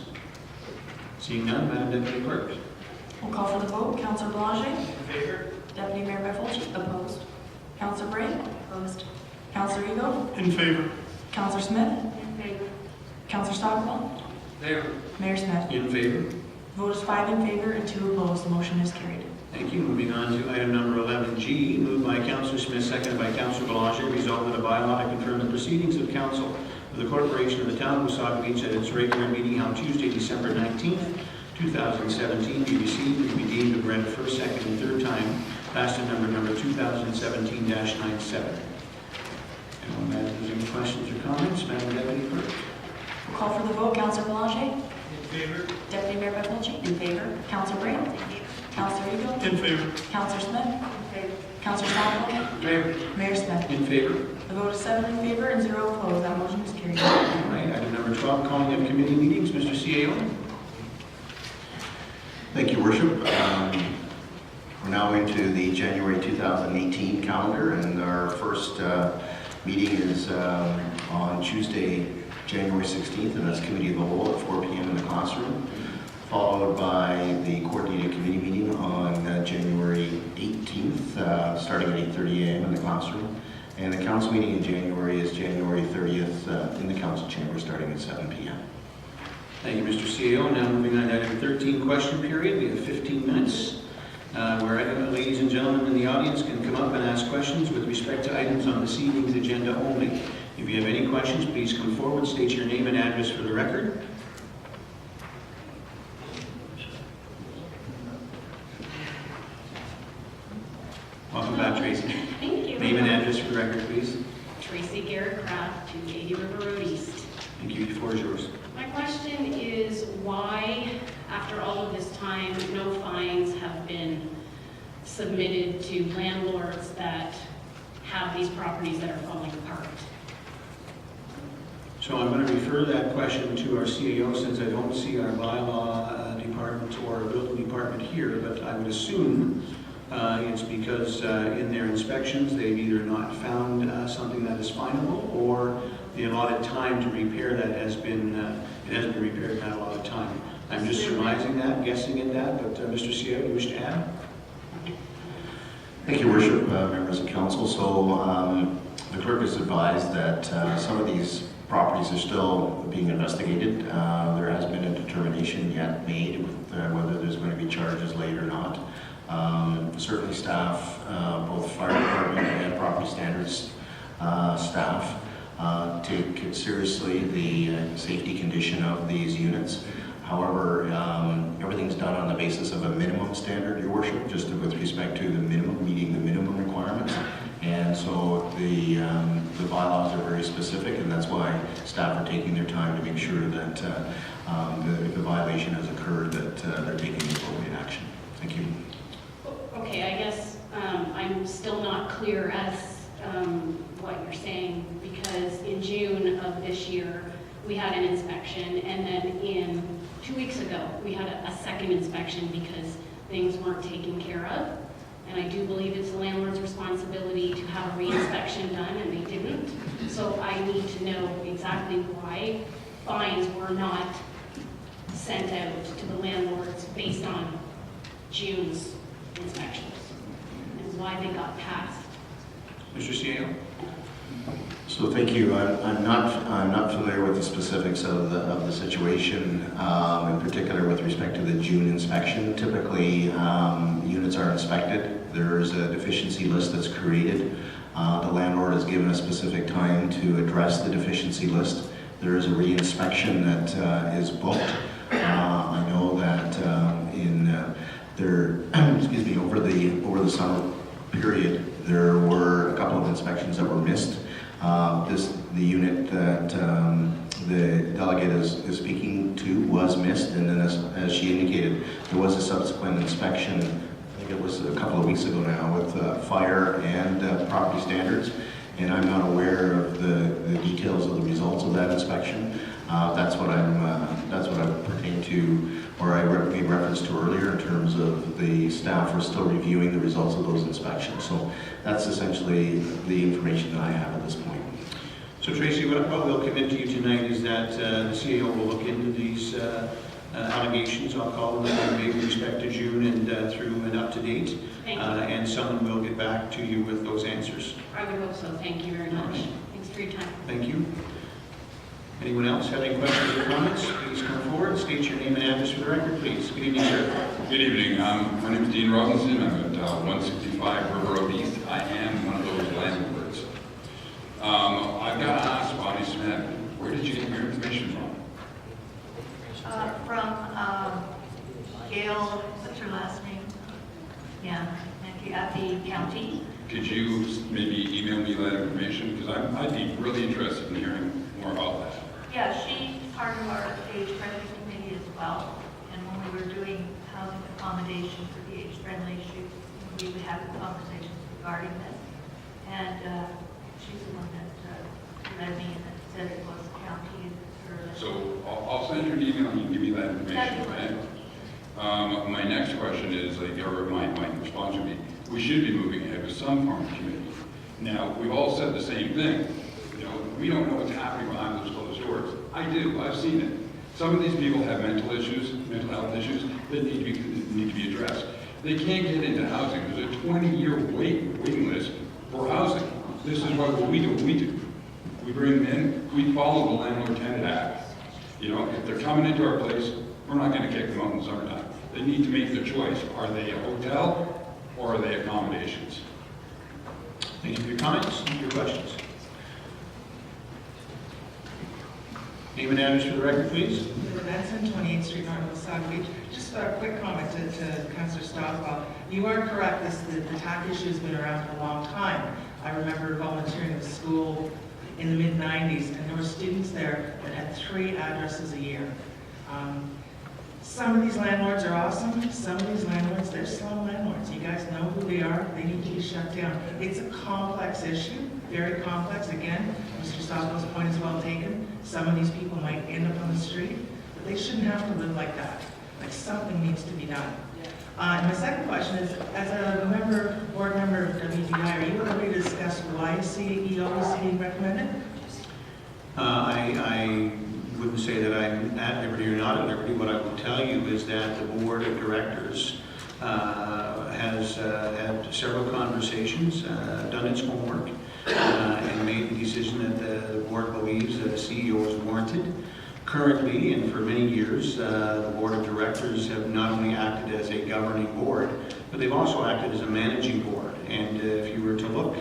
Seeing none, Madam Deputy Clerk. We'll call for the vote. Councillor Belanger? In favor? Deputy Mayor Byfolchi? Opposed? Councillor Bray? Opposed? Councillor Eagle? In favor? Councillor Smith? In favor? Councillor Stockwell? Favor. Mayor Smith? In favor? Vote is 5 in favor and 2 opposed. The motion is carried. Thank you. Moving on to item number 11G, moved by Councillor Smith, seconded by Councillor Belanger, resolved that a bylaw to confirm the proceedings of council of the Corporation of the Town of Wasaga Beach at its regular meeting held Tuesday, December 19th, 2017 be received and be deemed to have read first, second, and third time, passed in number 2017-97. Anyone have any questions or comments? Madam Deputy Clerk. We'll call for the vote. Councillor Belanger? In favor? Deputy Mayor Byfolchi? In favor? Councillor Bray? In favor? Councillor Eagle? In favor? Councillor Smith? In favor? Councillor Stockwell? Favor. Mayor Smith? In favor? The vote is 7 in favor and 0 opposed. That motion is carried. All right, item number 12, calling of committee meetings. Mr. CAO. Thank you, Worship. We're now into the January 2018 calendar, and our first meeting is on Tuesday, January 16th, and that's Committee of the Whole at 4 p.m. in the classroom, followed by the coordinated committee meeting on January 18th, starting at 8:30 a.m. in the classroom. And the council meeting in January is January 30th in the council chamber, starting at 7 p.m. Thank you, Mr. CEO. Now moving on to item 13, question period. We have 15 minutes where ladies and gentlemen in the audience can come up and ask questions with respect to items on this evening's agenda only. If you have any questions, please come forward, state your name and address for the record. Welcome back, Tracy. Thank you. Name and address for the record, please. Tracy Garrett Craft, 280 River Road East. Thank you. The floor is yours. My question is why, after all of this time, no fines have been submitted to landlords that have these properties that are falling apart? So I'm going to refer that question to our CAO since I don't see our bylaw department or our building department here, but I would assume it's because in their inspections they've either not found something that is finable or the allotted time to repair that has been, it hasn't been repaired in that allotted time. I'm just surmising that, guessing at that, but Mr. CAO, you wish to add? Thank you, Worship, members of council. So the clerk has advised that some of these properties are still being investigated. There hasn't been a determination yet made with whether there's going to be charges laid or not. Certainly staff, both fire department and property standards staff, take seriously the safety condition of these units. However, everything's done on the basis of a minimum standard, Your Worship, just with respect to the minimum, meeting the minimum requirements. And so the bylaws are very specific, and that's why staff are taking their time to make sure that if the violation has occurred, that they're taking the appropriate action. Thank you. Okay, I guess I'm still not clear as what you're saying, because in June of this year, we had an inspection, and then 2 weeks ago, we had a second inspection because things weren't taken care of. And I do believe it's the landlord's responsibility to have a re-inspection done, and they didn't. So I need to know exactly why fines were not sent out to the landlords based on June's inspections, and why they got passed. Mr. Cielo? So thank you. I'm not familiar with the specifics of the situation, in particular with respect to the June inspection. Typically, units are inspected. There is a deficiency list that's created. The landlord has given a specific time to address the deficiency list. There is a re-inspection that is booked. I know that over the summer period, there were a couple of inspections that were missed. The unit that the delegate is speaking to was missed, and then as she indicated, there was a subsequent inspection, I think it was a couple of weeks ago now, with fire and property standards, and I'm not aware of the details of the results of that inspection. That's what I pertain to, or I made reference to earlier in terms of the staff are still reviewing the results of those inspections. So that's essentially the information that I have at this point. So Tracy, what we'll commit to you tonight is that the CAO will look into these allegations, I'll call them, made with respect to June and through and up to date. Thank you. And someone will get back to you with those answers. I would hope so. Thank you very much. Thanks for your time. Thank you. Anyone else have any questions or comments? Please come forward. State your name and address for the record, please. Good evening, sir. Good evening. My name is Dean Robinson. I'm at 165 River Road East. I am one of those landlords. I've got to ask Bonnie Smith, where did you get your information from? From Gail, what's her last name? Yeah, at the county. Could you maybe email me that information? Because I'd be really interested in hearing more about that. Yeah, she's part of our age-friendly committee as well. And when we were doing housing accommodation for the age-friendly issue, we would have conversations regarding this. And she's the one that led me and that said it was the county and her. So I'll send you an email and you can give me that information, right? My next question is, or my response would be, we should be moving ahead with some form of committee. Now, we've all said the same thing. You know, we don't know what's happening behind those closed doors. I do. I've seen it. Some of these people have mental health issues that need to be addressed. They can't get into housing. There's a 20-year waiting list for housing. This is what we do. We bring them in. We follow the Landlord-Tenant Act. You know, if they're coming into our place, we're not going to kick them out in the summertime. They need to make their choice. Are they a hotel or are they accommodations? Thank you for your comments and your questions. Name and address for the record, please. Benson, 28th Street, North Wasaga Beach. Just a quick comment to Councillor Stockwell. You are correct, the TAC issue has been around for a long time. I remember volunteering at school in the mid-90s, and there were students there that had 3 addresses a year. Some of these landlords are awesome. Some of these landlords, they're slum landlords. You guys know who they are. They need to be shut down. It's a complex issue, very complex. Again, Mr. Stockwell's point is well taken. Some of these people might end up on the street, but they shouldn't have to live like that. Like, something needs to be done. And my second question is, as a board member of WDI, are you ready to discuss why CEO is being recommended? I wouldn't say that I'm at liberty or not at liberty. What I will tell you is that the board of directors has had several conversations, done its homework, and made the decision that the board believes that a CEO is warranted. Currently, and for many years, the board of directors have not only acted as a governing board, but they've also acted as a managing board. And if you were to look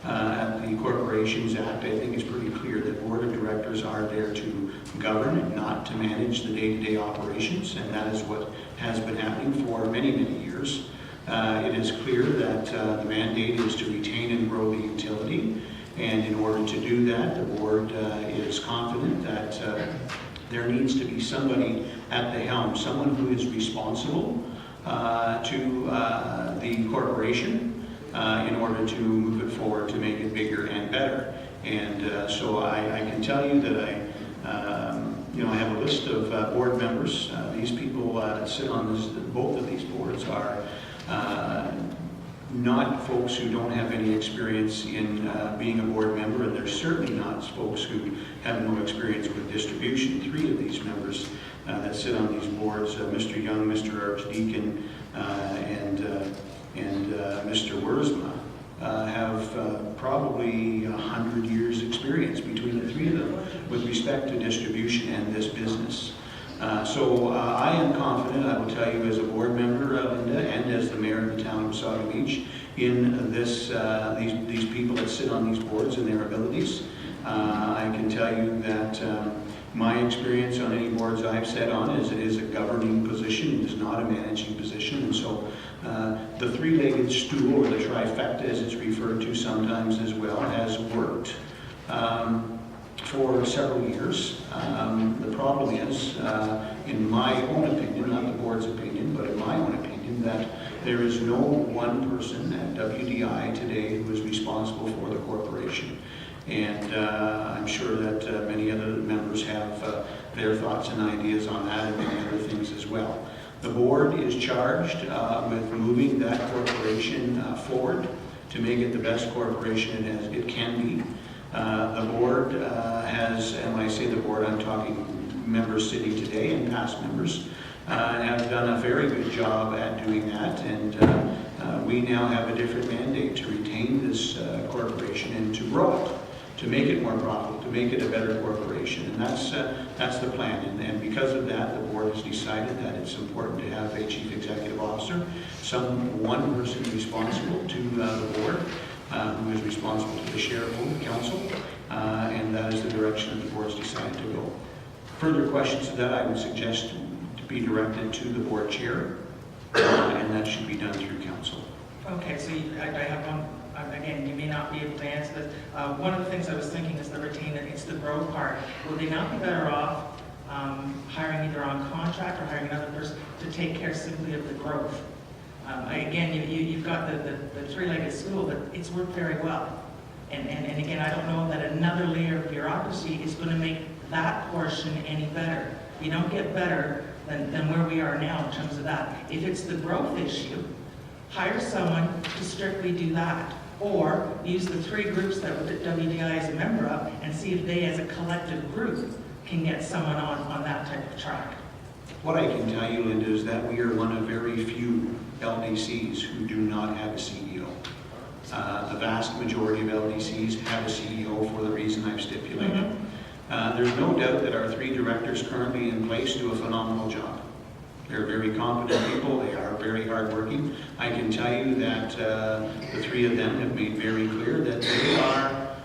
at the Corporations Act, I think it's pretty clear that board of directors are there to govern and not to manage the day-to-day operations, and that is what has been happening for many, many years. It is clear that the mandate is to retain and grow the utility, and in order to do that, the board is confident that there needs to be somebody at the helm, someone who is responsible to the corporation in order to move it forward to make it bigger and better. And so I can tell you that I have a list of board members. These people that sit on both of these boards are not folks who don't have any experience in being a board member, and they're certainly not folks who have no experience with distribution. 3 of these members that sit on these boards, Mr. Young, Mr. Archdeacon, and Mr. Wurzma, have probably 100 years experience between the 3 of them with respect to distribution and this business. So I am confident, I will tell you as a board member, Linda, and as the mayor of the town of Wasaga Beach, in this, these people that sit on these boards and their abilities. I can tell you that my experience on any boards I've sat on is it is a governing position, it is not a managing position, and so the 3-legged stool, or the trifecta as it's referred to sometimes as well, has worked for several years. The problem is, in my own opinion, not the board's opinion, but in my own opinion, that there is no one person at WDI today who is responsible for the corporation. And I'm sure that many other members have their thoughts and ideas on that and many other things as well. The board is charged with moving that corporation forward to make it the best corporation it can be. The board has, and when I say the board, I'm talking members sitting today and past members, have done a very good job at doing that, and we now have a different mandate to retain this corporation and to grow it, to make it more profitable, to make it a better corporation, and that's the plan. And because of that, the board has decided that it's important to have a chief executive officer, one person responsible to the board, who is responsible to the shareholder council, and that is the direction that the board's decided to go. Further questions to that, I would suggest to be directed to the board chair, and that should be done through council. Okay, so I have one, again, you may not be able to answer this. One of the things I was thinking is the retainer, it's the growth part. Will they not be better off hiring either on contract or hiring another person to take care simply of the growth? Again, you've got the 3-legged stool, but it's worked very well. And again, I don't know that another layer of bureaucracy is going to make that portion any better. You don't get better than where we are now in terms of that. If it's the growth issue, hire someone to strictly do that. Or use the 3 groups that WDI is a member of and see if they as a collective group can get someone on that type of track. What I can tell you, Linda, is that we are one of very few LDCs who do not have a CEO. The vast majority of LDCs have a CEO for the reason I've stipulated. There's no doubt that our 3 directors currently in place do a phenomenal job. They're very competent people, they are very hardworking. I can tell you that the 3 of them have made very clear that they are,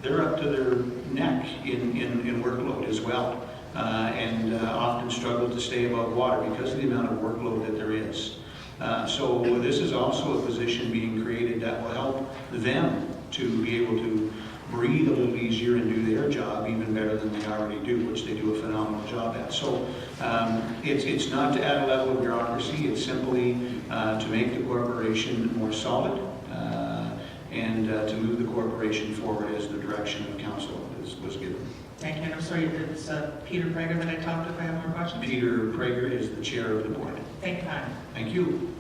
they're up to their neck in workload as well. And often struggle to stay above water because of the amount of workload that there is. So this is also a position being created that will help them to be able to breathe a little easier and do their job even better than they already do, which they do a phenomenal job at. So it's not to add a level of bureaucracy, it's simply to make the corporation more solid and to move the corporation forward as the direction of council was given. Thank you, and I'm sorry, it's Peter Prager that I talked to if I have more questions? Peter Prager is the chair of the board. Thank you, Pat. Thank you.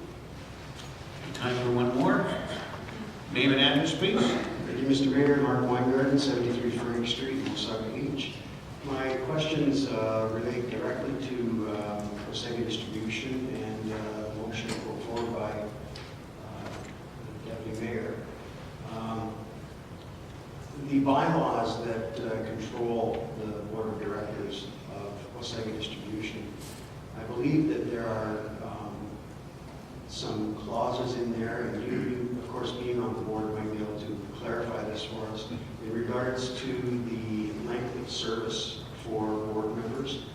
Time for one more. Name and address, please. Thank you, Mr. Mayor. Mark Weingarten, 73 Frank Street, Wasaga Beach. My questions relate directly to Wasaga distribution and motion put forward by the deputy mayor. bylaws that control the board of directors of Wasaga Distribution, I believe that there are some clauses in there, and you, of course, being on the board, might be able to clarify this for us in regards to the length of service for board members.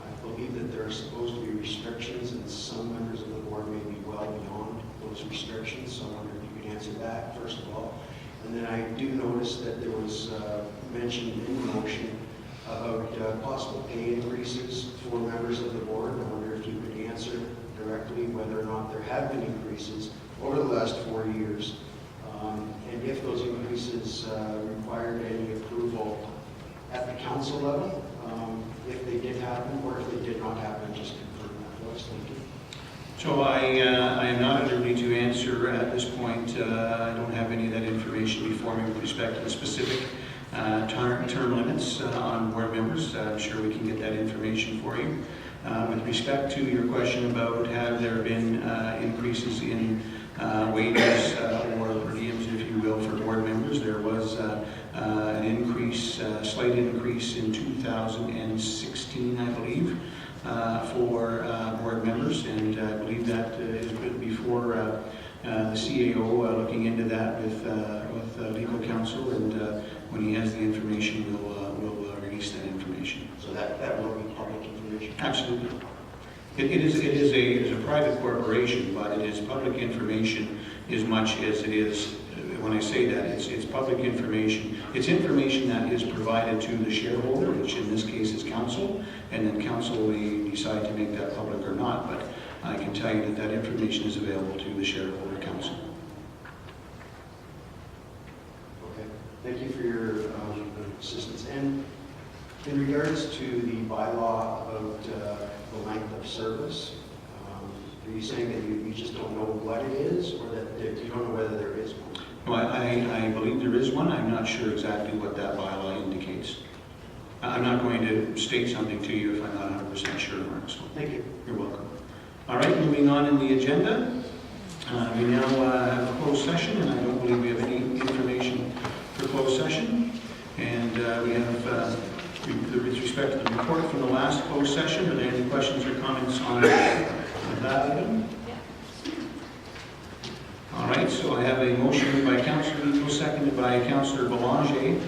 I believe that there are supposed to be restrictions, and some members of the board may be well beyond those restrictions, so I wonder if you could answer that, first of all. And then I do notice that there was mentioned in the motion about possible pay increases for members of the board. I wonder if you could answer directly whether or not there have been increases over the last 4 years, and if those increases required any approval at the council level, if they did happen, or if they did not happen, just confirm that for us. Thank you. So I am not at liberty to answer at this point. I don't have any of that information before me with respect to the specific term limits on board members. I'm sure we can get that information for you. With respect to your question about have there been increases in wages or per diems, if you will, for board members, there was an increase, slight increase in 2016, I believe, for board members, and I believe that is before the CAO looking into that with legal counsel, and when he has the information, we'll release that information. So that will be public information? Absolutely. It is a private corporation, but it is public information as much as it is, when I say that, it's public information. It's information that is provided to the shareholder, which in this case is council, and then council may decide to make that public or not, but I can tell you that that information is available to the shareholder council. Okay, thank you for your assistance. And in regards to the bylaw about the length of service, are you saying that you just don't know what it is, or that you don't know whether there is one? Well, I believe there is one. I'm not sure exactly what that bylaw indicates. I'm not going to state something to you if I'm not 100% sure, Mark. So thank you. You're welcome. All right, moving on in the agenda. We now have a closed session, and I don't believe we have any information for closed session. And we have, with respect to the report from the last closed session, are there any questions or comments on that item? All right, so I have a motion by Councillor Leto, seconded by Councillor Belanger.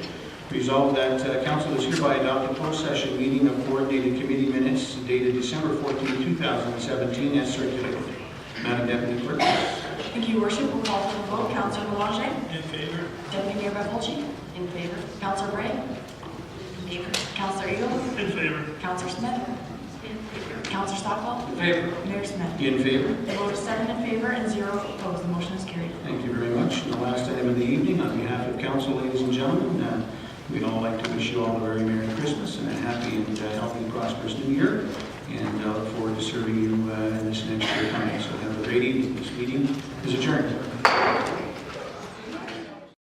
Resolved that council is hereby adopt a closed session meeting of coordinated committee minutes dated December 14, 2017 as circulated. Madam Deputy Clerk. Thank you, Your Worship. We'll call for the vote. Councillor Belanger? In favor? Deputy Mayor Baffolchi? In favor? Councillor Bray? In favor? Councillor Eagle? In favor. Councillor Smith? Councillor Stockwell? In favor. Mayor Smith? In favor. The vote is 7 in favor and 0 opposed. The motion is carried. Thank you very much. And the last item of the evening, on behalf of council, ladies and gentlemen, we'd all like to wish you all a very Merry Christmas and a happy and healthy, prosperous New Year. And I look forward to serving you in this next year coming. So have a great evening. This meeting is adjourned.